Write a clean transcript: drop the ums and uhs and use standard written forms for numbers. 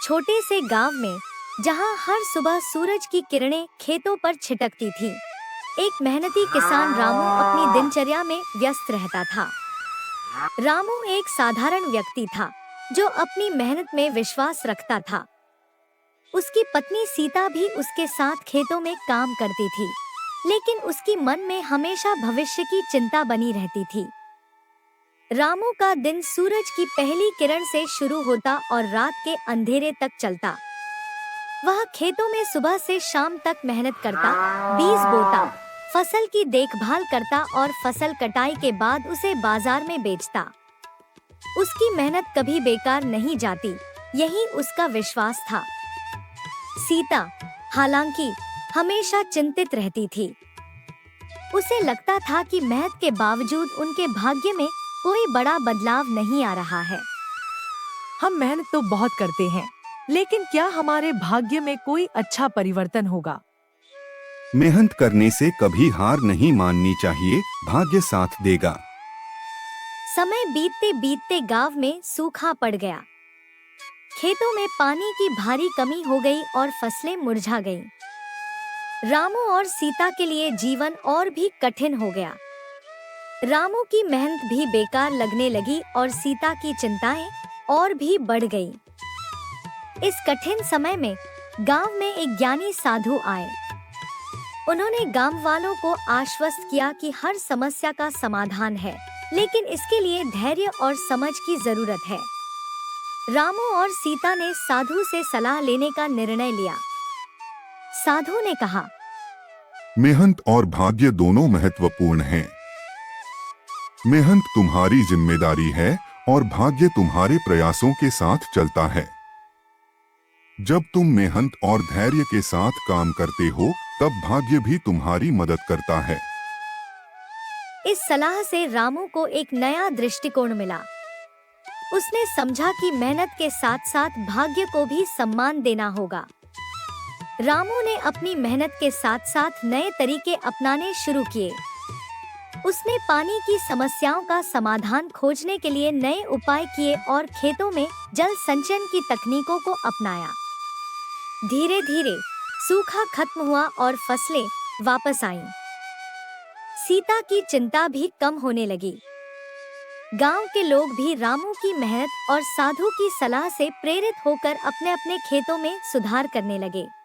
छोटे से गांव में, जहां हर सुबह सूरज की किरणें खेतों पर छिटकती थीं, एक मेहनती किसान रामू अपनी दिनचर्या में व्यस्त रहता था। रामू एक साधारण व्यक्ति था, जो अपनी मेहनत में विश्वास रखता था। उसकी पत्नी सीता भी उसके साथ खेतों में काम करती थी, लेकिन उसकी मन में हमेशा भविष्य की चिंता बनी रहती थी। रामू का दिन सूरज की पहली किरण से शुरू होता और रात के अंधेरे तक चलता। वह खेतों में सुबह से शाम तक मेहनत करता, बीज बोता, फसल की देखभाल करता और फसल कटाई के बाद उसे बाजार में बेचता। उसकी मेहनत कभी बेकार नहीं जाती, यही उसका विश्वास था। सीता, हालांकि, हमेशा चिंतित रहती थी। उसे लगता था कि मेहनत के बावजूद उनके भाग्य में कोई बड़ा बदलाव नहीं आ रहा है। हम मेहनत तो बहुत करते हैं, लेकिन क्या हमारे भाग्य में कोई अच्छा परिवर्तन होगा? मेहनत करने से कभी हार नहीं माननी चाहिए, भाग्य साथ देगा। समय बीतते बीतते गांव में सूखा पड़ गया। खेतों में पानी की भारी कमी हो गई और फसलें मुरझा गईं। रामू और सीता के लिए जीवन और भी कठिन हो गया। रामू की मेहनत भी बेकार लगने लगी और सीता की चिंताएं और भी बढ़ गईं। इस कठिन समय में गांव में एक ज्ञानी साधु आए। उन्होंने गांव वालों को आश्वस्त किया कि हर समस्या का समाधान है, लेकिन इसके लिए धैर्य और समझ की जरूरत है। रामू और सीता ने साधु से सलाह लेने का निर्णय लिया। साधु ने कहा, मेहनत और भाग्य दोनों महत्वपूर्ण हैं। मेहनत तुम्हारी जिम्मेदारी है और भाग्य तुम्हारे प्रयासों के साथ चलता है। जब तुम मेहनत और धैर्य के साथ काम करते हो, तब भाग्य भी तुम्हारी मदद करता है। इस सलाह से रामू को एक नया दृष्टिकोण मिला। उसने समझा कि मेहनत के साथ साथ भाग्य को भी सम्मान देना होगा। रामू ने अपनी मेहनत के साथ साथ नए तरीके अपनाने शुरू किए। उसने पानी की समस्याओं का समाधान खोजने के लिए नए उपाय किए और खेतों में जल संचयन की तकनीकों को अपनाया। धीरे धीरे सूखा खत्म हुआ और फसलें वापस आईं। सीता की चिंता भी कम होने लगी। गांव के लोग भी रामू की मेहनत और साधु की सलाह से प्रेरित होकर अपने अपने खेतों में सुधार करने लगे।